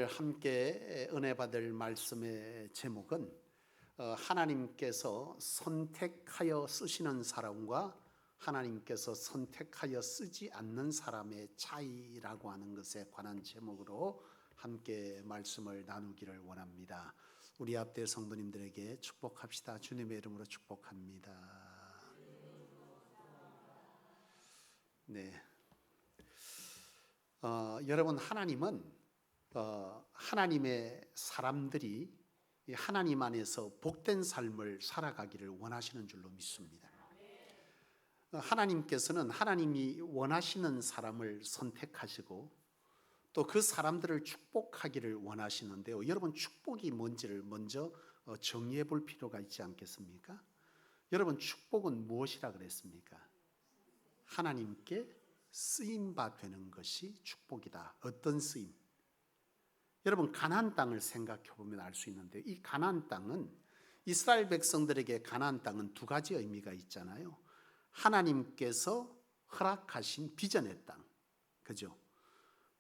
함께 은혜 받을 말씀의 제목은 하나님께서 선택하여 쓰시는 사람과 하나님께서 선택하여 쓰지 않는 사람의 차이라고 하는 것에 관한 제목으로 함께 말씀을 나누기를 원합니다. 우리 앞에 성도님들에게 축복합시다. 주님의 이름으로 축복합니다. 네. 여러분, 하나님은 하나님의 사람들이 하나님 안에서 복된 삶을 살아가기를 원하시는 줄로 믿습니다. 하나님께서는 하나님이 원하시는 사람을 선택하시고 또 그 사람들을 축복하기를 원하시는데요. 여러분, 축복이 뭔지를 먼저 정리해 볼 필요가 있지 않겠습니까? 여러분, 축복은 무엇이라 그랬습니까? 하나님께 쓰임바 되는 것이 축복이다. 어떤 쓰임? 여러분, 가나안 땅을 생각해 보면 알 수 있는데, 이 가나안 땅은 이스라엘 백성들에게 가나안 땅은 두 가지 의미가 있잖아요. 하나님께서 허락하신 비전의 땅, 그죠?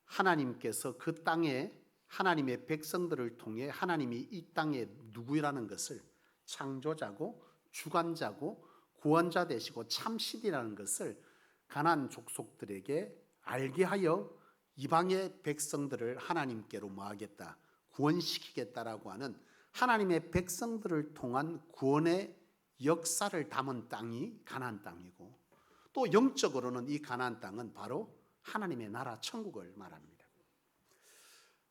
하나님께서 그 땅에 하나님의 백성들을 통해 하나님이 이 땅에 누구라는 것을 창조자고 주관자고 구원자 되시고 참신이라는 것을 가나안 족속들에게 알게 하여 이방의 백성들을 하나님께로 모아겠다, 구원시키겠다라고 하는 하나님의 백성들을 통한 구원의 역사를 담은 땅이 가나안 땅이고, 또 영적으로는 이 가나안 땅은 바로 하나님의 나라 천국을 말합니다.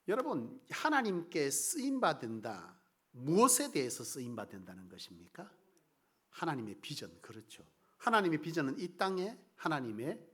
여러분, 하나님께 쓰임받는다, 무엇에 대해서 쓰임받는다는 것입니까? 하나님의 비전, 그렇죠. 하나님의 비전은 이 땅에 하나님의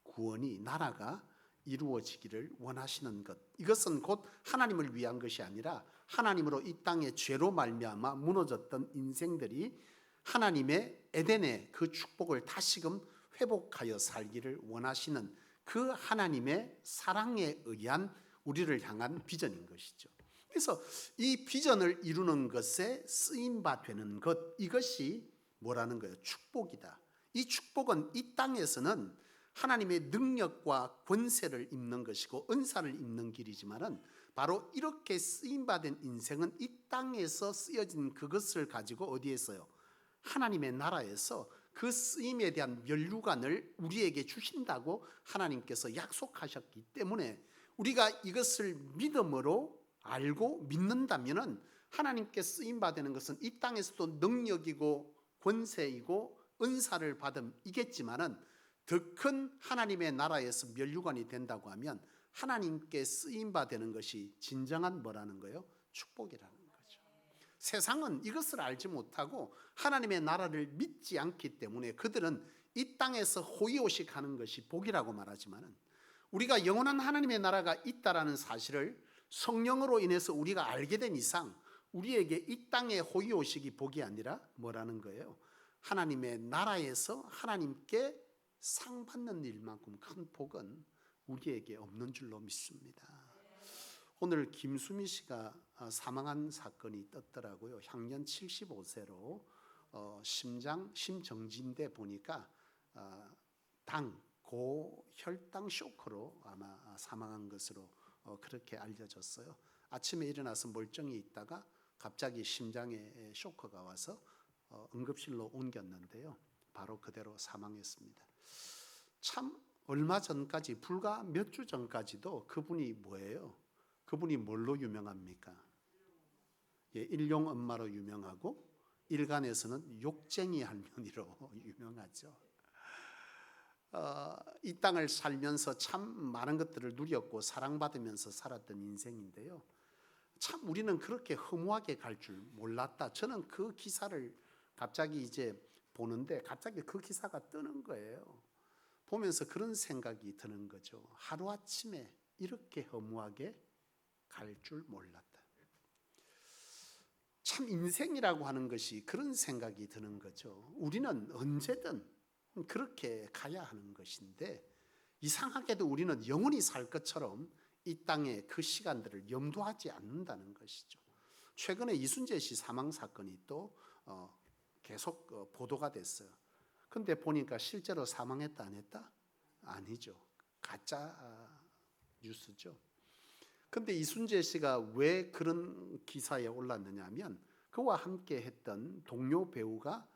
구원이, 나라가 이루어지기를 원하시는 것, 이것은 곧 하나님을 위한 것이 아니라 하나님으로 이 땅에 죄로 말미암아 무너졌던 인생들이 하나님의 에덴의 그 축복을 다시금 회복하여 살기를 원하시는 그 하나님의 사랑에 의한 우리를 향한 비전인 것이죠. 그래서 이 비전을 이루는 것에 쓰임바 되는 것, 이것이 뭐라는 거예요? 축복이다. 이 축복은 이 땅에서는 하나님의 능력과 권세를 입는 것이고 은사를 입는 길이지만은, 바로 이렇게 쓰임받은 인생은 이 땅에서 쓰여진 그것을 가지고 어디에서요? 하나님의 나라에서 그 쓰임에 대한 면류관을 우리에게 주신다고 하나님께서 약속하셨기 때문에, 우리가 이것을 믿음으로 알고 믿는다면은 하나님께 쓰임받는 것은 이 땅에서도 능력이고 권세이고 은사를 받음이겠지만은, 더 큰 하나님의 나라에서 면류관이 된다고 하면 하나님께 쓰임받는 것이 진정한 뭐라는 거예요? 축복이라는 거죠. 세상은 이것을 알지 못하고 하나님의 나라를 믿지 않기 때문에 그들은 이 땅에서 호의호식하는 것이 복이라고 말하지만은, 우리가 영원한 하나님의 나라가 있다라는 사실을 성령으로 인해서 우리가 알게 된 이상 우리에게 이 땅의 호의호식이 복이 아니라 뭐라는 거예요? 하나님의 나라에서 하나님께 상 받는 일만큼 큰 복은 우리에게 없는 줄로 믿습니다. 오늘 김수미 씨가 사망한 사건이 떴더라고요. 향년 75세로 심정지인데 보니까 고혈당 쇼크로 아마 사망한 것으로 그렇게 알려졌어요. 아침에 일어나서 멀쩡히 있다가 갑자기 심장에 쇼크가 와서 응급실로 옮겼는데요. 바로 그대로 사망했습니다. 참 얼마 전까지, 불과 몇 주 전까지도 그분이 뭐예요? 그분이 뭘로 유명합니까? 일용 엄마로 유명하고 일간에서는 욕쟁이 할머니로 유명하죠. 이 땅을 살면서 참 많은 것들을 누렸고 사랑받으면서 살았던 인생인데요. 참 우리는 그렇게 허무하게 갈 줄 몰랐다. 저는 그 기사를 갑자기 이제 보는데 갑자기 그 기사가 뜨는 거예요. 보면서 그런 생각이 드는 거죠. 하루아침에 이렇게 허무하게 갈 줄 몰랐다. 참 인생이라고 하는 것이 그런 생각이 드는 거죠. 우리는 언제든 그렇게 가야 하는 것인데, 이상하게도 우리는 영원히 살 것처럼 이 땅의 그 시간들을 염두하지 않는다는 것이죠. 최근에 이순재 씨 사망 사건이 또 계속 보도가 됐어요. 근데 보니까 실제로 사망했다 안 했다? 아니죠. 가짜 뉴스죠. 근데 이순재 씨가 왜 그런 기사에 올랐느냐 하면 그와 함께 했던 동료 배우가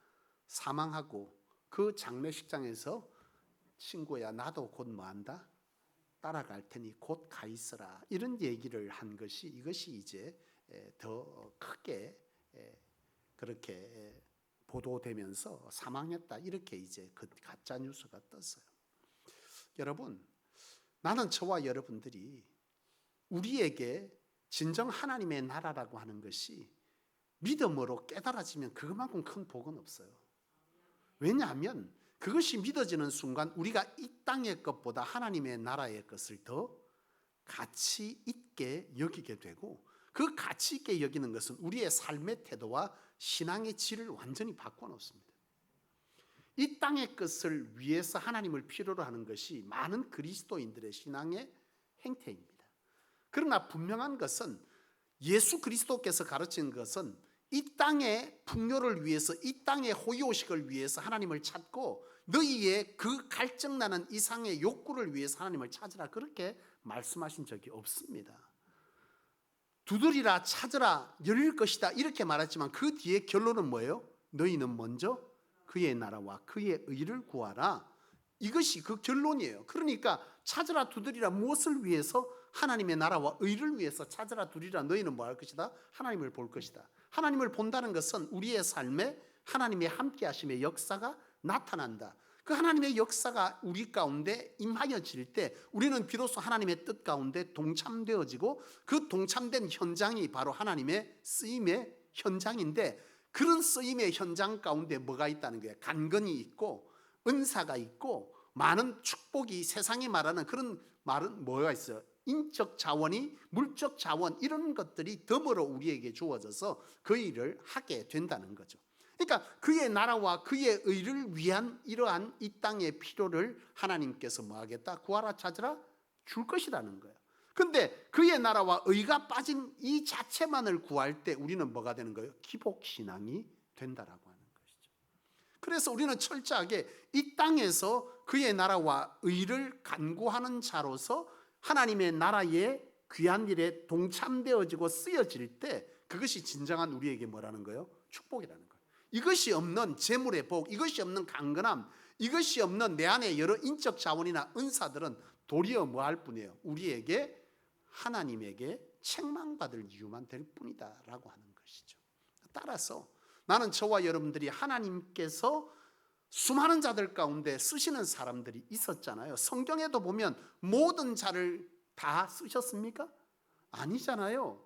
사망하고 그 장례식장에서 친구야 나도 곧 뭐한다? 따라갈 테니 곧 가 있어라. 이런 얘기를 한 것이 이것이 이제 더 크게 그렇게 보도되면서 사망했다. 이렇게 이제 그 가짜 뉴스가 떴어요. 여러분, 나는 저와 여러분들이 우리에게 진정 하나님의 나라라고 하는 것이 믿음으로 깨달아지면 그것만큼 큰 복은 없어요. 왜냐하면 그것이 믿어지는 순간 우리가 이 땅의 것보다 하나님의 나라의 것을 더 가치 있게 여기게 되고, 그 가치 있게 여기는 것은 우리의 삶의 태도와 신앙의 질을 완전히 바꿔놓습니다. 이 땅의 것을 위해서 하나님을 필요로 하는 것이 많은 그리스도인들의 신앙의 행태입니다. 그러나 분명한 것은 예수 그리스도께서 가르치는 것은 이 땅의 풍요를 위해서, 이 땅의 호의호식을 위해서 하나님을 찾고 너희의 그 갈증나는 이상의 욕구를 위해서 하나님을 찾으라, 그렇게 말씀하신 적이 없습니다. 두드리라, 찾으라, 열릴 것이다 이렇게 말했지만 그 뒤에 결론은 뭐예요? 너희는 먼저 그의 나라와 그의 의를 구하라. 이것이 그 결론이에요. 그러니까 찾으라, 두드리라, 무엇을 위해서? 하나님의 나라와 의를 위해서 찾으라, 두드리라. 너희는 뭐 할 것이다? 하나님을 볼 것이다. 하나님을 본다는 것은 우리의 삶에 하나님의 함께 하심의 역사가 나타난다. 그 하나님의 역사가 우리 가운데 임하여질 때 우리는 비로소 하나님의 뜻 가운데 동참되어지고, 그 동참된 현장이 바로 하나님의 쓰임의 현장인데, 그런 쓰임의 현장 가운데 뭐가 있다는 거예요? 간건이 있고 은사가 있고 많은 축복이, 세상이 말하는 그런 말은 뭐가 있어요? 인적 자원이, 물적 자원, 이런 것들이 덤으로 우리에게 주어져서 그 일을 하게 된다는 거죠. 그러니까 그의 나라와 그의 의를 위한 이러한 이 땅의 필요를 하나님께서 뭐 하겠다? 구하라, 찾으라, 줄 것이라는 거예요. 근데 그의 나라와 의가 빠진 이 자체만을 구할 때 우리는 뭐가 되는 거예요? 기복신앙이 된다라고 하는 것이죠. 그래서 우리는 철저하게 이 땅에서 그의 나라와 의를 간구하는 자로서 하나님의 나라의 귀한 일에 동참되어지고 쓰여질 때 그것이 진정한 우리에게 뭐라는 거예요? 축복이라는 거예요. 이것이 없는 재물의 복, 이것이 없는 강건함, 이것이 없는 내 안에 여러 인적 자원이나 은사들은 도리어 뭐 할 뿐이에요? 우리에게 하나님에게 책망받을 이유만 될 뿐이다 라고 하는 것이죠. 따라서 나는 저와 여러분들이 하나님께서 수많은 자들 가운데 쓰시는 사람들이 있었잖아요. 성경에도 보면 모든 자를 다 쓰셨습니까? 아니잖아요.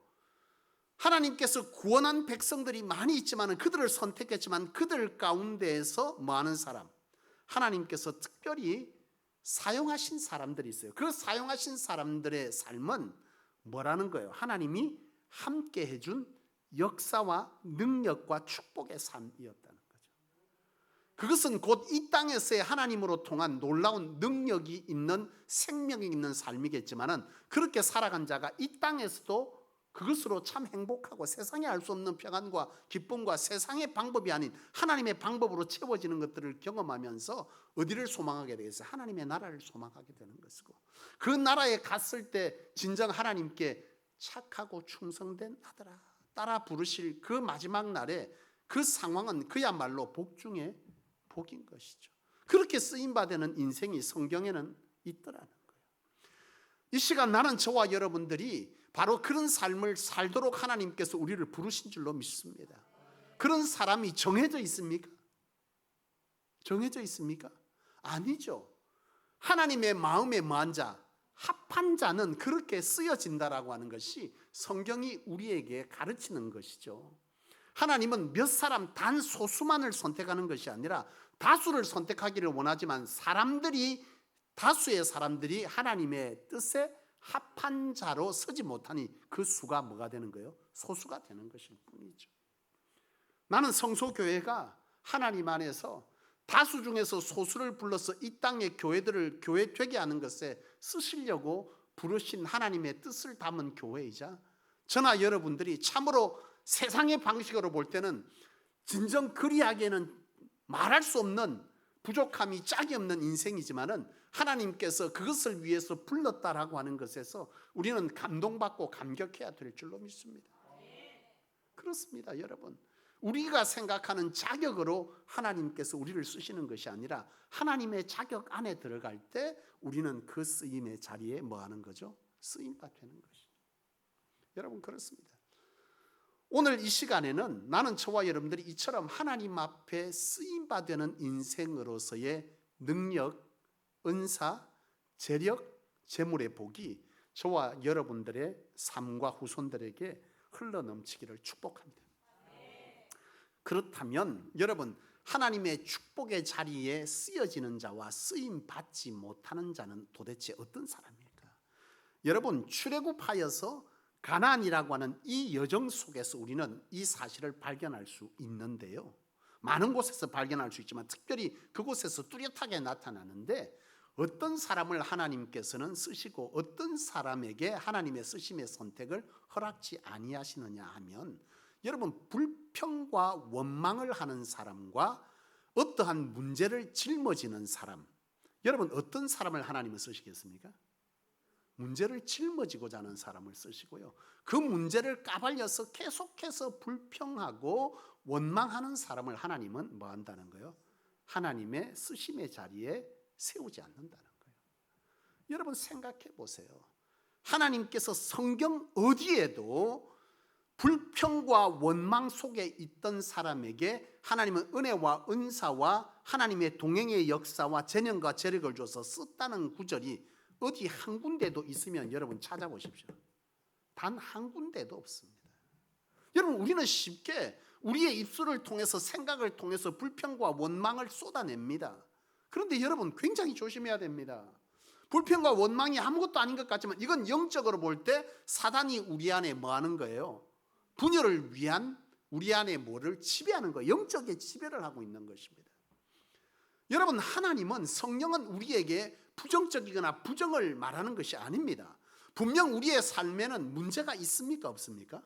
하나님께서 구원한 백성들이 많이 있지만 그들을 선택했지만 그들 가운데에서 뭐하는 사람, 하나님께서 특별히 사용하신 사람들이 있어요. 그 사용하신 사람들의 삶은 뭐라는 거예요? 하나님이 함께 해준 역사와 능력과 축복의 삶이었다는 거죠. 그것은 곧 이 땅에서의 하나님으로 통한 놀라운 능력이 있는, 생명이 있는 삶이겠지만 그렇게 살아간 자가 이 땅에서도 그것으로 참 행복하고 세상에 알 수 없는 평안과 기쁨과 세상의 방법이 아닌 하나님의 방법으로 채워지는 것들을 경험하면서 어디를 소망하게 되겠어요? 하나님의 나라를 소망하게 되는 것이고, 그 나라에 갔을 때 진정 하나님께 착하고 충성된 아들아 따라 부르실 그 마지막 날에 그 상황은 그야말로 복 중에 복인 것이죠. 그렇게 쓰임받는 인생이 성경에는 있더라는 거예요. 이 시간 나는 저와 여러분들이 바로 그런 삶을 살도록 하나님께서 우리를 부르신 줄로 믿습니다. 그런 사람이 정해져 있습니까? 정해져 있습니까? 아니죠. 하나님의 마음에 뭐한 자, 합한 자는 그렇게 쓰여진다라고 하는 것이 성경이 우리에게 가르치는 것이죠. 하나님은 몇 사람, 단 소수만을 선택하는 것이 아니라 다수를 선택하기를 원하지만 다수의 사람들이 하나님의 뜻에 합한 자로 서지 못하니 그 수가 뭐가 되는 거예요? 소수가 되는 것일 뿐이죠. 나는 성소교회가 하나님 안에서 다수 중에서 소수를 불러서 이 땅의 교회들을 교회 되게 하는 것에 쓰시려고 부르신 하나님의 뜻을 담은 교회이자, 저나 여러분들이 참으로 세상의 방식으로 볼 때는 진정 그리하기에는 말할 수 없는 부족함이 짝이 없는 인생이지만은 하나님께서 그것을 위해서 불렀다라고 하는 것에서 우리는 감동받고 감격해야 될 줄로 믿습니다. 그렇습니다, 여러분. 우리가 생각하는 자격으로 하나님께서 우리를 쓰시는 것이 아니라 하나님의 자격 안에 들어갈 때 우리는 그 쓰임의 자리에 뭐 하는 거죠? 쓰임받는 것이죠. 여러분, 그렇습니다. 오늘 이 시간에는 나는 저와 여러분들이 이처럼 하나님 앞에 쓰임받는 인생으로서의 능력, 은사, 재력, 재물의 복이 저와 여러분들의 삶과 후손들에게 흘러넘치기를 축복합니다. 그렇다면 여러분, 하나님의 축복의 자리에 쓰여지는 자와 쓰임 받지 못하는 자는 도대체 어떤 사람일까? 여러분, 출애굽하여서 가나안이라고 하는 이 여정 속에서 우리는 이 사실을 발견할 수 있는데요. 많은 곳에서 발견할 수 있지만 특별히 그곳에서 뚜렷하게 나타나는데, 어떤 사람을 하나님께서는 쓰시고 어떤 사람에게 하나님의 쓰심의 선택을 허락지 아니하시느냐 하면, 여러분, 불평과 원망을 하는 사람과 어떠한 문제를 짊어지는 사람, 여러분, 어떤 사람을 하나님은 쓰시겠습니까? 문제를 짊어지고자 하는 사람을 쓰시고요, 그 문제를 까발려서 계속해서 불평하고 원망하는 사람을 하나님은 뭐 한다는 거예요? 하나님의 쓰심의 자리에 세우지 않는다는 거예요. 여러분, 생각해 보세요. 하나님께서 성경 어디에도 불평과 원망 속에 있던 사람에게 하나님은 은혜와 은사와 하나님의 동행의 역사와 재능과 재력을 줘서 썼다는 구절이 어디 한 군데도 있으면 여러분 찾아보십시오. 단 한 군데도 없습니다. 여러분, 우리는 쉽게 우리의 입술을 통해서, 생각을 통해서 불평과 원망을 쏟아냅니다. 그런데 여러분, 굉장히 조심해야 됩니다. 불평과 원망이 아무것도 아닌 것 같지만 이건 영적으로 볼 때 사단이 우리 안에 뭐 하는 거예요? 분열을 위한 우리 안에 뭐를 지배하는 거예요. 영적의 지배를 하고 있는 것입니다. 여러분, 하나님은, 성령은 우리에게 부정적이거나 부정을 말하는 것이 아닙니다. 분명 우리의 삶에는 문제가 있습니까? 없습니까?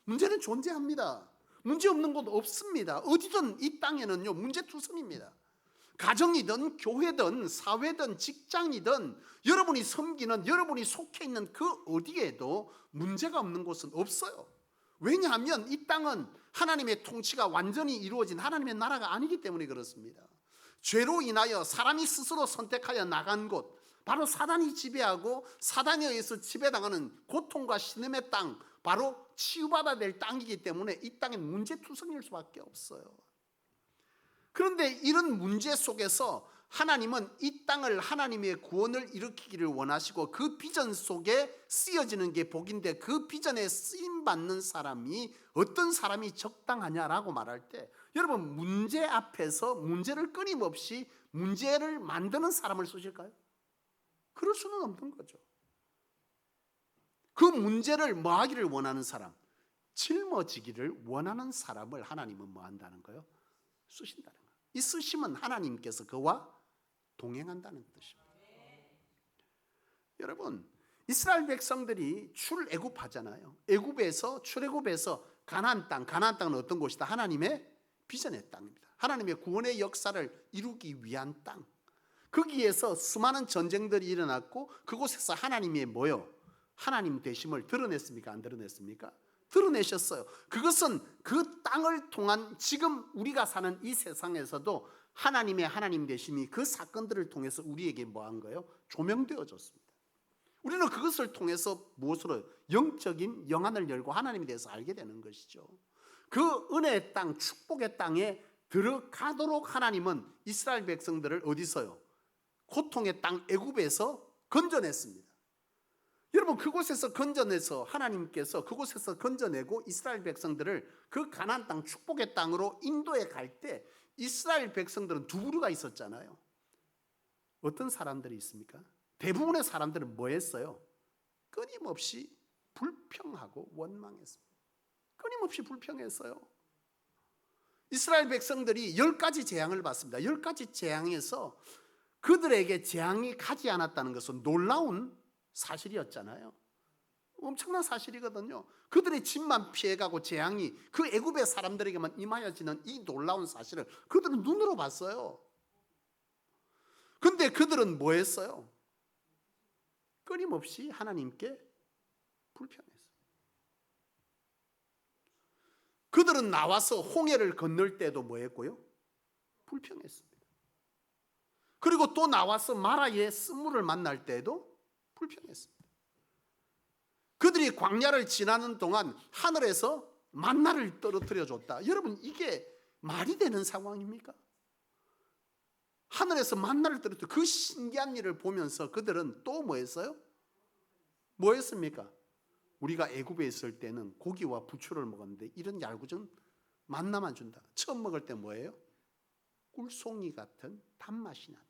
문제는 존재합니다. 문제 없는 곳 없습니다. 어디든 이 땅에는요, 문제투성입니다. 가정이든 교회든 사회든 직장이든 여러분이 섬기는, 여러분이 속해 있는 그 어디에도 문제가 없는 곳은 없어요. 왜냐하면 이 땅은 하나님의 통치가 완전히 이루어진 하나님의 나라가 아니기 때문에 그렇습니다. 죄로 인하여 사람이 스스로 선택하여 나간 곳, 바로 사단이 지배하고 사단에 의해서 지배당하는 고통과 신음의 땅, 바로 치유받아야 될 땅이기 때문에 이 땅은 문제투성일 수밖에 없어요. 그런데 이런 문제 속에서 하나님은 이 땅을, 하나님의 구원을 일으키기를 원하시고 그 비전 속에 쓰여지는 게 복인데, 그 비전에 쓰임받는 사람이 어떤 사람이 적당하냐라고 말할 때, 여러분, 문제 앞에서 문제를 끊임없이 문제를 만드는 사람을 쓰실까요? 그럴 수는 없는 거죠. 그 문제를 뭐 하기를 원하는 사람, 짊어지기를 원하는 사람을 하나님은 뭐 한다는 거예요? 쓰신다는 거예요. 이 쓰심은 하나님께서 그와 동행한다는 뜻입니다. 여러분, 이스라엘 백성들이 출애굽하잖아요. 출애굽에서 가나안 땅은 어떤 곳이다? 하나님의 비전의 땅입니다. 하나님의 구원의 역사를 이루기 위한 땅. 거기에서 수많은 전쟁들이 일어났고 그곳에서 하나님의 뭐요? 하나님 되심을 드러냈습니까? 안 드러냈습니까? 드러내셨어요. 그것은 그 땅을 통한 지금 우리가 사는 이 세상에서도 하나님의 하나님 되심이 그 사건들을 통해서 우리에게 뭐한 거예요? 조명되어졌습니다. 우리는 그것을 통해서 무엇으로? 영적인 영안을 열고 하나님에 대해서 알게 되는 것이죠. 그 은혜의 땅, 축복의 땅에 들어가도록 하나님은 이스라엘 백성들을 어디서요? 고통의 땅 애굽에서 건져냈습니다. 여러분, 그곳에서 건져내서 하나님께서 그곳에서 건져내고 이스라엘 백성들을 그 가나안 땅, 축복의 땅으로 인도해 갈 때 이스라엘 백성들은 두 부류가 있었잖아요. 어떤 사람들이 있습니까? 대부분의 사람들은 뭐 했어요? 끊임없이 불평하고 원망했습니다. 끊임없이 불평했어요. 이스라엘 백성들이 10가지 재앙을 받습니다. 10가지 재앙에서 그들에게 재앙이 가지 않았다는 것은 놀라운 사실이었잖아요. 엄청난 사실이거든요. 그들의 집만 피해가고 재앙이 그 애굽의 사람들에게만 임하여지는 이 놀라운 사실을 그들은 눈으로 봤어요. 근데 그들은 뭐 했어요? 끊임없이 하나님께 불평했어요. 그들은 나와서 홍해를 건널 때도 뭐 했고요? 불평했습니다. 그리고 또 나와서 마라의 쓴물을 만날 때도 불평했습니다. 그들이 광야를 지나는 동안 하늘에서 만나를 떨어뜨려 줬다. 여러분, 이게 말이 되는 상황입니까? 하늘에서 만나를 떨어뜨려 그 신기한 일을 보면서 그들은 또 뭐 했어요? 뭐 했습니까? 우리가 애굽에 있을 때는 고기와 부추를 먹었는데 이런 얄궂은 만나만 준다. 처음 먹을 때 뭐예요? 꿀송이 같은 단맛이 난다.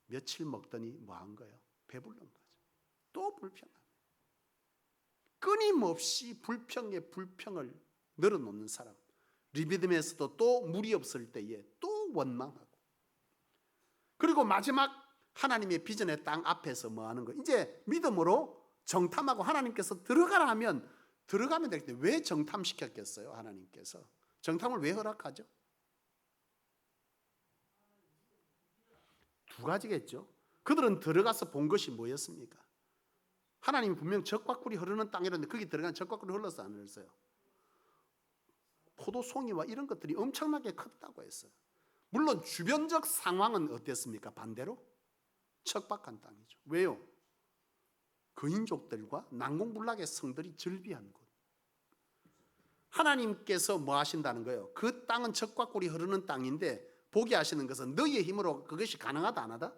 며칠 먹더니 뭐 한 거예요? 배부른 거죠. 또 불평합니다. 끊임없이 불평에 불평을 늘어놓는 사람. 리비딤에서도 또 물이 없을 때에 또 원망하고, 그리고 마지막 하나님의 비전의 땅 앞에서 뭐 하는 거? 이제 믿음으로 정탐하고 하나님께서 들어가라 하면 들어가면 될 때 왜 정탐시켰겠어요? 하나님께서 정탐을 왜 허락하죠? 두 가지겠죠. 그들은 들어가서 본 것이 뭐였습니까? 하나님이 분명 적과 꿀이 흐르는 땅이었는데 거기 들어간 적과 꿀이 흘러서 안 흘렀어요. 포도송이와 이런 것들이 엄청나게 컸다고 했어요. 물론 주변적 상황은 어땠습니까? 반대로 척박한 땅이죠. 왜요? 거인족들과 난공불락의 성들이 즐비한 곳. 하나님께서 뭐 하신다는 거예요? 그 땅은 적과 꿀이 흐르는 땅인데 보게 하시는 것은 너희의 힘으로 그것이 가능하다 안 하다?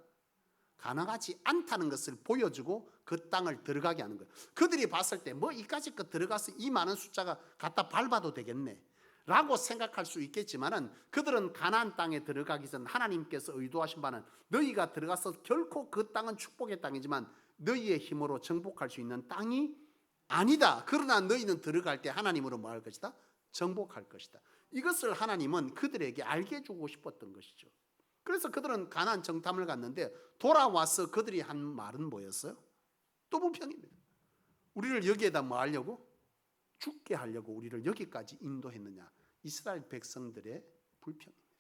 가능하지 않다는 것을 보여주고 그 땅을 들어가게 하는 거예요. 그들이 봤을 때 뭐 이까짓 거 들어가서 이 많은 숫자가 갖다 밟아도 되겠네 라고 생각할 수 있겠지만은, 그들은 가나안 땅에 들어가기 전 하나님께서 의도하신 바는 너희가 들어가서 결코 그 땅은 축복의 땅이지만 너희의 힘으로 정복할 수 있는 땅이 아니다. 그러나 너희는 들어갈 때 하나님으로 뭐 할 것이다? 정복할 것이다. 이것을 하나님은 그들에게 알게 해주고 싶었던 것이죠. 그래서 그들은 가나안 정탐을 갔는데 돌아와서 그들이 한 말은 뭐였어요? 또 불평입니다. 우리를 여기에다 뭐 하려고? 죽게 하려고 우리를 여기까지 인도했느냐. 이스라엘 백성들의 불평입니다.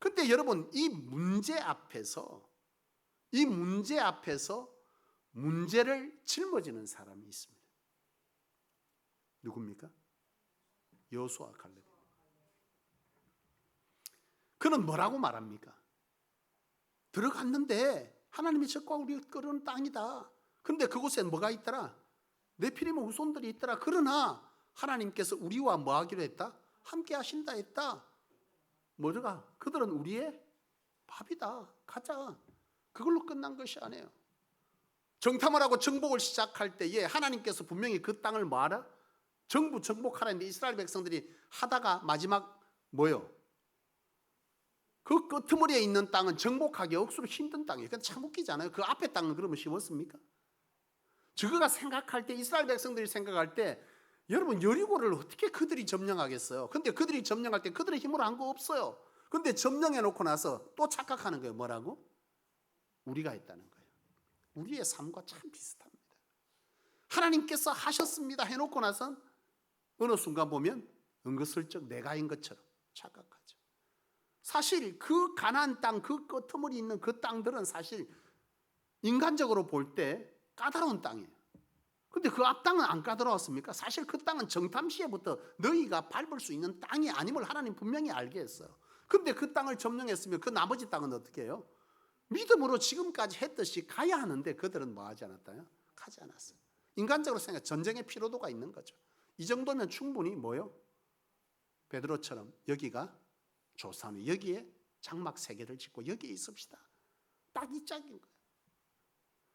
근데 여러분, 이 문제 앞에서 문제를 짊어지는 사람이 있습니다. 누굽니까? 여호수아 갈렙. 그는 뭐라고 말합니까? 들어갔는데 하나님이 적과 우리 끓는 땅이다. 그런데 그곳에 뭐가 있더라? 네피림의 후손들이 있더라. 그러나 하나님께서 우리와 뭐 하기로 했다? 함께 하신다 했다. 뭐가? 그들은 우리의 밥이다. 가자. 그걸로 끝난 것이 아니에요. 정탐을 하고 정복을 시작할 때에 하나님께서 분명히 그 땅을 뭐하라? 정복하라 했는데 이스라엘 백성들이 하다가 마지막 뭐요? 그 끄트머리에 있는 땅은 정복하기 억수로 힘든 땅이에요. 그러니까 참 웃기잖아요. 그 앞에 땅은 그러면 쉬웠습니까? 저거가 생각할 때, 이스라엘 백성들이 생각할 때, 여러분 여리고를 어떻게 그들이 점령하겠어요? 근데 그들이 점령할 때 그들의 힘으로 한 거 없어요. 근데 점령해 놓고 나서 또 착각하는 거예요. 뭐라고? 우리가 했다는 거예요. 우리의 삶과 참 비슷합니다. 하나님께서 하셨습니다 해놓고 나선 어느 순간 보면 은근슬쩍 내가 인 것처럼 착각하죠. 사실 그 가나안 땅, 그 끄트머리 있는 그 땅들은 사실 인간적으로 볼 때 까다로운 땅이에요. 근데 그 앞 땅은 안 까다로웠습니까? 사실 그 땅은 정탐 시에부터 너희가 밟을 수 있는 땅이 아님을 하나님 분명히 알게 했어요. 근데 그 땅을 점령했으면 그 나머지 땅은 어떻게 해요? 믿음으로 지금까지 했듯이 가야 하는데 그들은 뭐 하지 않았다요? 가지 않았어요. 인간적으로 생각, 전쟁의 피로도가 있는 거죠. 이 정도면 충분히 뭐요? 베드로처럼 여기가 조상이, 여기에 장막 3개를 짓고 여기에 있읍시다. 딱 이 짝인 거예요.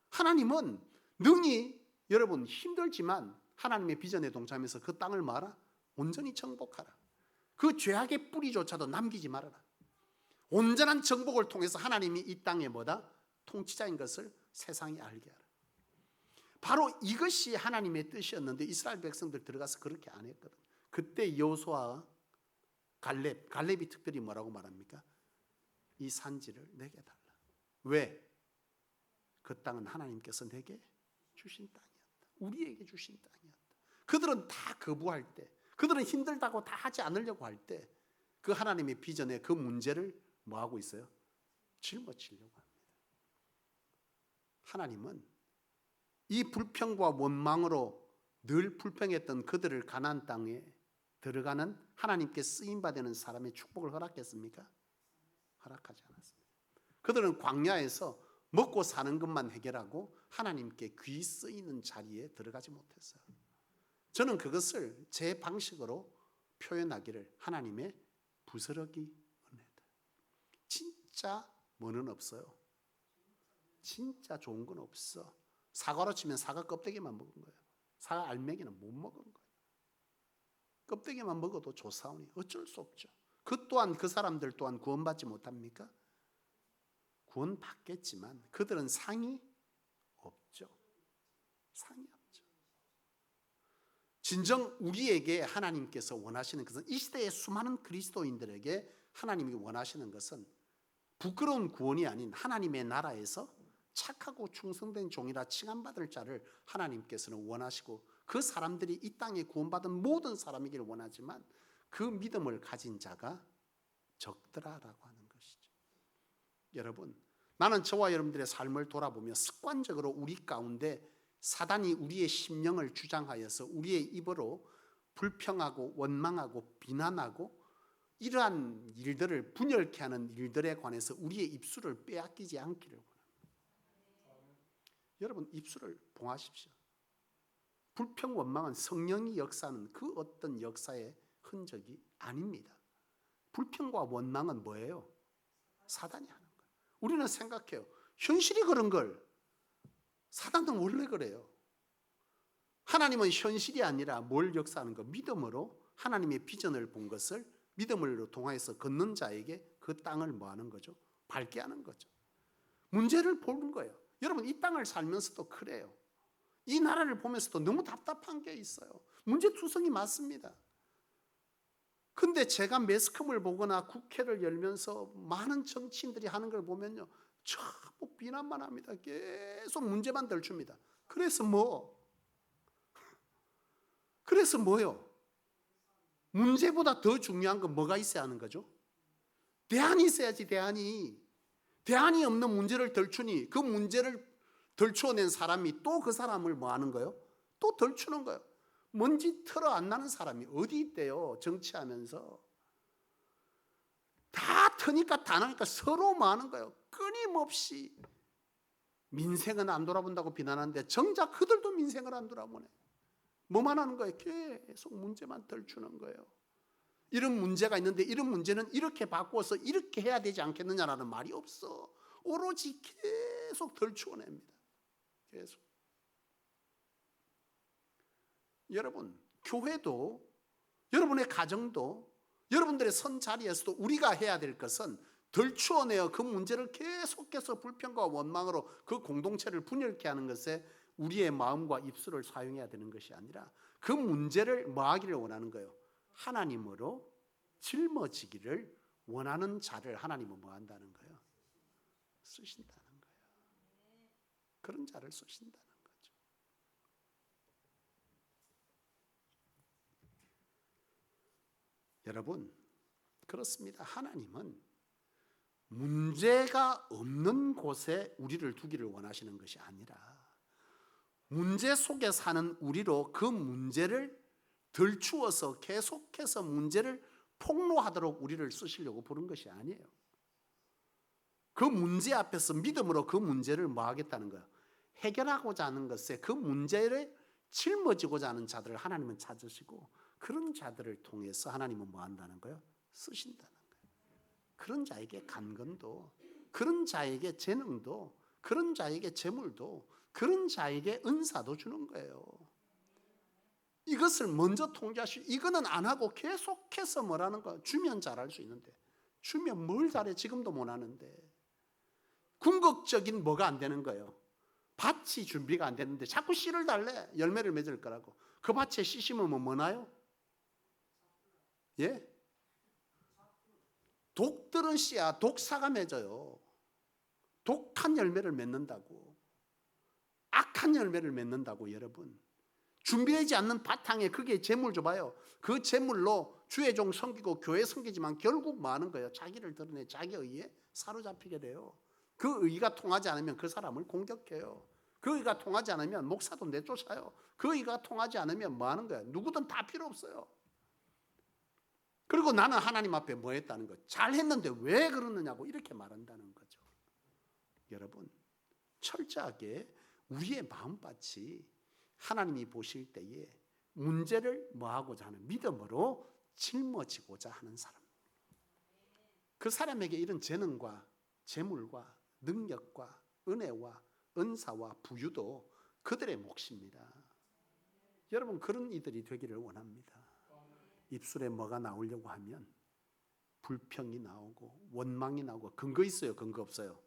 하나님은 능히 여러분 힘들지만 하나님의 비전에 동참해서 그 땅을 말아 온전히 정복하라. 그 죄악의 뿌리조차도 남기지 말아라. 온전한 정복을 통해서 하나님이 이 땅에 뭐다? 통치자인 것을 세상이 알게 하라. 바로 이것이 하나님의 뜻이었는데 이스라엘 백성들 들어가서 그렇게 안 했거든. 그때 여호수아와 갈렙이 특별히 뭐라고 말합니까? 이 산지를 내게 달라. 왜? 그 땅은 하나님께서 내게 주신 땅이었다. 우리에게 주신 땅이었다. 그들은 다 거부할 때, 그들은 힘들다고 다 하지 않으려고 할 때 그 하나님의 비전에 그 문제를 뭐 하고 있어요? 짊어지려고 합니다. 하나님은 이 불평과 원망으로 늘 불평했던 그들을 가나안 땅에 들어가는 하나님께 쓰임받는 사람의 축복을 허락했습니까? 허락하지 않았습니다. 그들은 광야에서 먹고 사는 것만 해결하고 하나님께 귀 쓰이는 자리에 들어가지 못했어요. 저는 그것을 제 방식으로 표현하기를 하나님의 부스러기 은혜다. 진짜 뭐는 없어요. 진짜 좋은 건 없어. 사과로 치면 사과 껍데기만 먹은 거예요. 사과 알맹이는 못 먹은 거예요. 껍데기만 먹어도 좋사오니 어쩔 수 없죠. 그 또한 그 사람들 또한 구원받지 못합니까? 구원받겠지만 그들은 상이 없죠. 상이 없죠. 진정 우리에게 하나님께서 원하시는 것은, 이 시대의 수많은 그리스도인들에게 하나님이 원하시는 것은 부끄러운 구원이 아닌 하나님의 나라에서 착하고 충성된 종이라 칭함받을 자를 하나님께서는 원하시고, 그 사람들이 이 땅에 구원받은 모든 사람이기를 원하지만 그 믿음을 가진 자가 적더라라고 하는 것이죠. 여러분, 나는 저와 여러분들의 삶을 돌아보며 습관적으로 우리 가운데 사단이 우리의 심령을 주장하여서 우리의 입으로 불평하고 원망하고 비난하고 이러한 일들을 분열케 하는 일들에 관해서 우리의 입술을 빼앗기지 않기를 원합니다. 여러분, 입술을 봉하십시오. 불평 원망은 성령이 역사하는 그 어떤 역사의 흔적이 아닙니다. 불평과 원망은 뭐예요? 사단이 하는 거예요. 우리는 생각해요. 현실이 그런 걸. 사단은 원래 그래요. 하나님은 현실이 아니라 뭘 역사하는 거? 믿음으로 하나님의 비전을 본 것을 믿음을 통하여서 걷는 자에게 그 땅을 뭐 하는 거죠? 밝게 하는 거죠. 문제를 보는 거예요. 여러분, 이 땅을 살면서도 그래요. 이 나라를 보면서도 너무 답답한 게 있어요. 문제투성이 많습니다. 근데 제가 매스컴을 보거나 국회를 열면서 많은 정치인들이 하는 걸 보면요, 전부 비난만 합니다. 계속 문제만 덜줍니다. 그래서 뭐요? 문제보다 더 중요한 건 뭐가 있어야 하는 거죠? 대안이 있어야지. 대안이 없는 문제를 덜추니 그 문제를 덜추어낸 사람이 또 그 사람을 뭐 하는 거예요? 또 덜추는 거예요. 먼지 털어 안 나는 사람이 어디 있대요? 정치하면서 다 터니까 다 나니까 서로 뭐 하는 거예요? 끊임없이 민생은 안 돌아본다고 비난하는데 정작 그들도 민생을 안 돌아보네. 뭐만 하는 거예요? 계속 문제만 덜추는 거예요. 이런 문제가 있는데 이런 문제는 이렇게 바꾸어서 이렇게 해야 되지 않겠느냐라는 말이 없어. 오로지 계속 덜추어냅니다. 계속. 여러분, 교회도, 여러분의 가정도, 여러분들의 선 자리에서도 우리가 해야 될 것은 덜추어내어 그 문제를 계속해서 불평과 원망으로 그 공동체를 분열케 하는 것에 우리의 마음과 입술을 사용해야 되는 것이 아니라 그 문제를 뭐 하기를 원하는 거예요? 하나님으로 짊어지기를 원하는 자를 하나님은 뭐 한다는 거예요? 쓰신다는 거예요. 그런 자를 쓰신다는 거죠. 여러분, 그렇습니다. 하나님은 문제가 없는 곳에 우리를 두기를 원하시는 것이 아니라 문제 속에 사는 우리로 그 문제를 덜추어서 계속해서 문제를 폭로하도록 우리를 쓰시려고 부른 것이 아니에요. 그 문제 앞에서 믿음으로 그 문제를 뭐 하겠다는 거예요? 해결하고자 하는 것에 그 문제를 짊어지고자 하는 자들을 하나님은 찾으시고 그런 자들을 통해서 하나님은 뭐 한다는 거예요? 쓰신다는 거예요. 그런 자에게 간건도, 그런 자에게 재능도, 그런 자에게 재물도, 그런 자에게 은사도 주는 거예요. 이것을 먼저 통제하시고, 이거는 안 하고 계속해서 뭐라는 거야? 주면 잘할 수 있는데, 주면 뭘 잘해? 지금도 못 하는데. 궁극적인 뭐가 안 되는 거예요? 밭이 준비가 안 되는데 자꾸 씨를 달래. 열매를 맺을 거라고. 그 밭에 씨 심으면 뭐나요? 예? 독들은 씨야 독사가 맺어요. 독한 열매를 맺는다고. 악한 열매를 맺는다고. 여러분, 준비하지 않는 바탕에 그게 재물 줘봐요. 그 재물로 주의 종 섬기고 교회 섬기지만 결국 뭐 하는 거예요? 자기를 드러내 자기 의에 사로잡히게 돼요. 그 의가 통하지 않으면 그 사람을 공격해요. 그 의가 통하지 않으면 목사도 내쫓아요. 그 의가 통하지 않으면 뭐 하는 거야? 누구든 다 필요 없어요. 그리고 나는 하나님 앞에 뭐 했다는 거, 잘했는데 왜 그러느냐고 이렇게 말한다는 거죠. 여러분, 철저하게 우리의 마음밭이 하나님이 보실 때에 문제를 뭐하고자 하는 믿음으로 짊어지고자 하는 사람, 그 사람에게 이런 재능과 재물과 능력과 은혜와 은사와 부유도 그들의 몫입니다. 여러분, 그런 이들이 되기를 원합니다. 입술에 뭐가 나오려고 하면 불평이 나오고 원망이 나오고, 근거 있어요? 근거 없어요?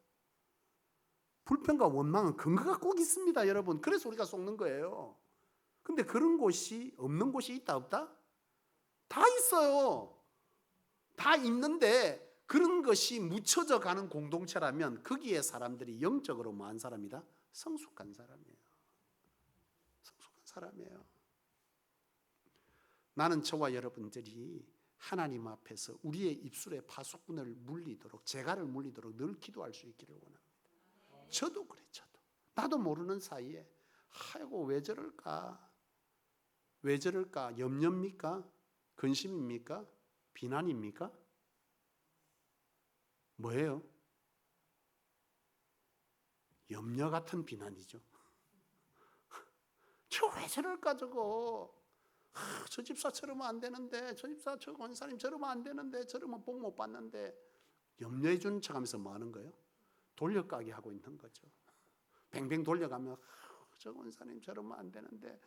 불평과 원망은 근거가 꼭 있습니다, 여러분. 그래서 우리가 속는 거예요. 근데 그런 곳이 없는 곳이 있다 없다? 다 있어요. 다 있는데 그런 것이 묻혀져 가는 공동체라면 거기에 사람들이 영적으로 뭐한 사람이다? 성숙한 사람이에요. 성숙한 사람이에요. 나는 저와 여러분들이 하나님 앞에서 우리의 입술의 파수꾼을 물리도록, 재갈을 물리도록 늘 기도할 수 있기를 원합니다. 저도 그래, 저도. 나도 모르는 사이에 아이고 왜 저럴까? 왜 저럴까? 염려입니까? 근심입니까? 비난입니까? 뭐예요? 염려 같은 비난이죠. 저 왜 저럴까 저거? 저 집사 저러면 안 되는데, 저 집사 저 권사님 저러면 안 되는데, 저러면 복 못 받는데, 염려해 주는 척하면서 뭐 하는 거예요? 돌려가게 하고 있는 거죠. 뱅뱅 돌려가면 저 권사님 저러면 안 되는데,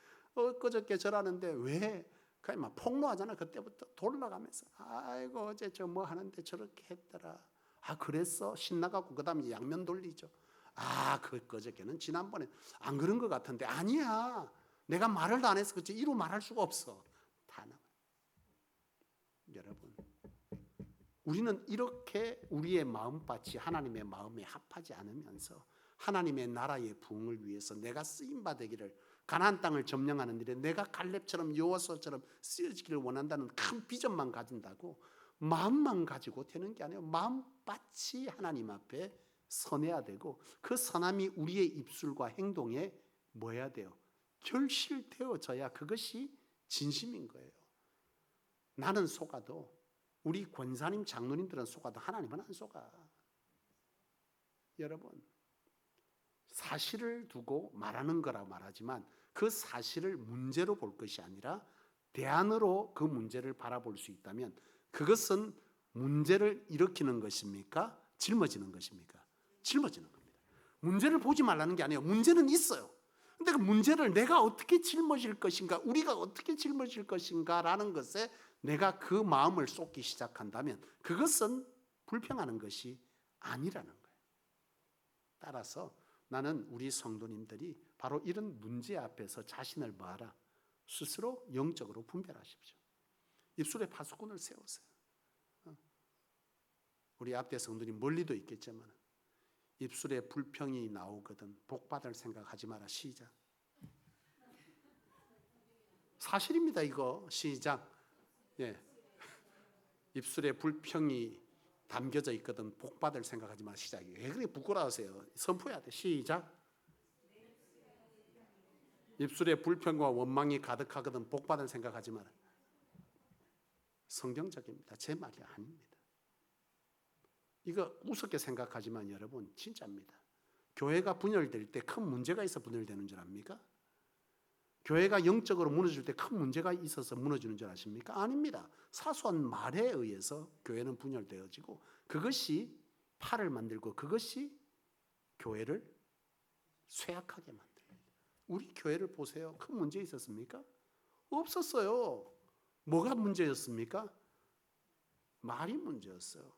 그저께 저라는데 왜? 그냥 막 폭로하잖아. 그때부터 돌아가면서 아이고 어제 저 뭐 하는데 저렇게 했더라. 아 그랬어? 신나갖고 그 다음에 양면 돌리죠. 아 그저께는 지난번에 안 그런 것 같은데, 아니야. 내가 말을 안 해서 그렇지 이루 말할 수가 없어. 다 나와. 여러분, 우리는 이렇게 우리의 마음밭이 하나님의 마음에 합하지 않으면서 하나님의 나라의 부흥을 위해서 내가 쓰임받기를, 가나안 땅을 점령하는 일에 내가 갈렙처럼 여호수아처럼 쓰여지기를 원한다는 큰 비전만 가진다고 마음만 가지고 되는 게 아니에요. 마음밭이 하나님 앞에 선해야 되고, 그 선함이 우리의 입술과 행동에 뭐 해야 돼요? 결실되어져야 그것이 진심인 거예요. 나는 속아도, 우리 권사님 장로님들은 속아도 하나님은 안 속아. 여러분, 사실을 두고 말하는 거라고 말하지만 그 사실을 문제로 볼 것이 아니라 대안으로 그 문제를 바라볼 수 있다면 그것은 문제를 일으키는 것입니까? 짊어지는 것입니까? 짊어지는 겁니다. 문제를 보지 말라는 게 아니에요. 문제는 있어요. 근데 그 문제를 내가 어떻게 짊어질 것인가, 우리가 어떻게 짊어질 것인가라는 것에 내가 그 마음을 쏟기 시작한다면 그것은 불평하는 것이 아니라는 거예요. 따라서 나는 우리 성도님들이 바로 이런 문제 앞에서 자신을 뭐하라? 스스로 영적으로 분별하십시오. 입술에 파수꾼을 세우세요. 우리 앞에 성도님 멀리도 있겠지만 입술에 불평이 나오거든 복받을 생각하지 마라. 시작. 사실입니다 이거. 시작. 예. 입술에 불평이 담겨져 있거든 복받을 생각하지 마라. 시작. 왜 그렇게 부끄러워하세요? 선포해야 돼. 시작. 입술에 불평과 원망이 가득하거든 복받을 생각하지 마라. 성경적입니다. 제 말이 아닙니다. 이거 우습게 생각하지만 여러분 진짜입니다. 교회가 분열될 때 큰 문제가 있어 분열되는 줄 압니까? 교회가 영적으로 무너질 때 큰 문제가 있어서 무너지는 줄 아십니까? 아닙니다. 사소한 말에 의해서 교회는 분열되어지고 그것이 팔을 만들고 그것이 교회를 쇠약하게 만듭니다. 우리 교회를 보세요. 큰 문제 있었습니까? 없었어요. 뭐가 문제였습니까? 말이 문제였어요.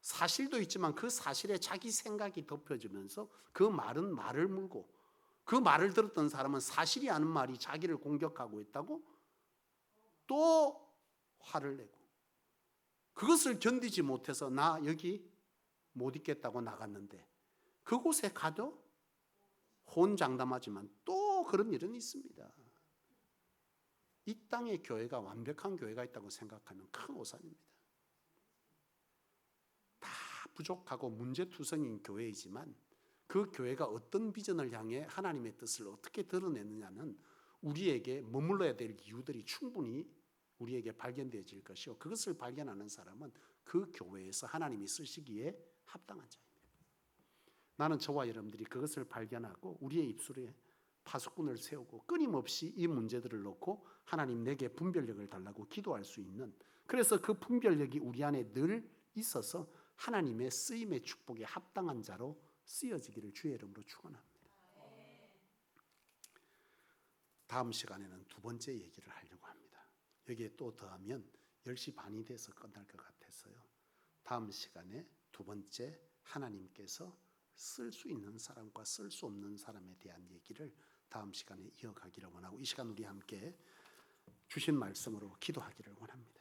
사실도 있지만 그 사실에 자기 생각이 덮여지면서 그 말은 말을 물고, 그 말을 들었던 사람은 사실이 아닌 말이 자기를 공격하고 있다고 또 화를 내고, 그것을 견디지 못해서 나 여기 못 있겠다고 나갔는데 그곳에 가도 호언장담하지만 또 그런 일은 있습니다. 이 땅에 교회가 완벽한 교회가 있다고 생각하면 큰 오산입니다. 다 부족하고 문제투성인 교회이지만 그 교회가 어떤 비전을 향해 하나님의 뜻을 어떻게 드러내느냐는 우리에게 머물러야 될 이유들이 충분히 우리에게 발견되어질 것이요. 그것을 발견하는 사람은 그 교회에서 하나님이 쓰시기에 합당한 자입니다. 나는 저와 여러분들이 그것을 발견하고 우리의 입술에 파수꾼을 세우고 끊임없이 이 문제들을 놓고 하나님 내게 분별력을 달라고 기도할 수 있는, 그래서 그 분별력이 우리 안에 늘 있어서 하나님의 쓰임의 축복에 합당한 자로 쓰여지기를 주의 이름으로 축원합니다. 다음 시간에는 두 번째 얘기를 하려고 합니다. 여기에 또 더하면 10시 반이 돼서 끝날 것 같아서요. 다음 시간에 두 번째, 하나님께서 쓸 수 있는 사람과 쓸 수 없는 사람에 대한 얘기를 다음 시간에 이어가기를 원하고, 이 시간 우리 함께 주신 말씀으로 기도하기를 원합니다.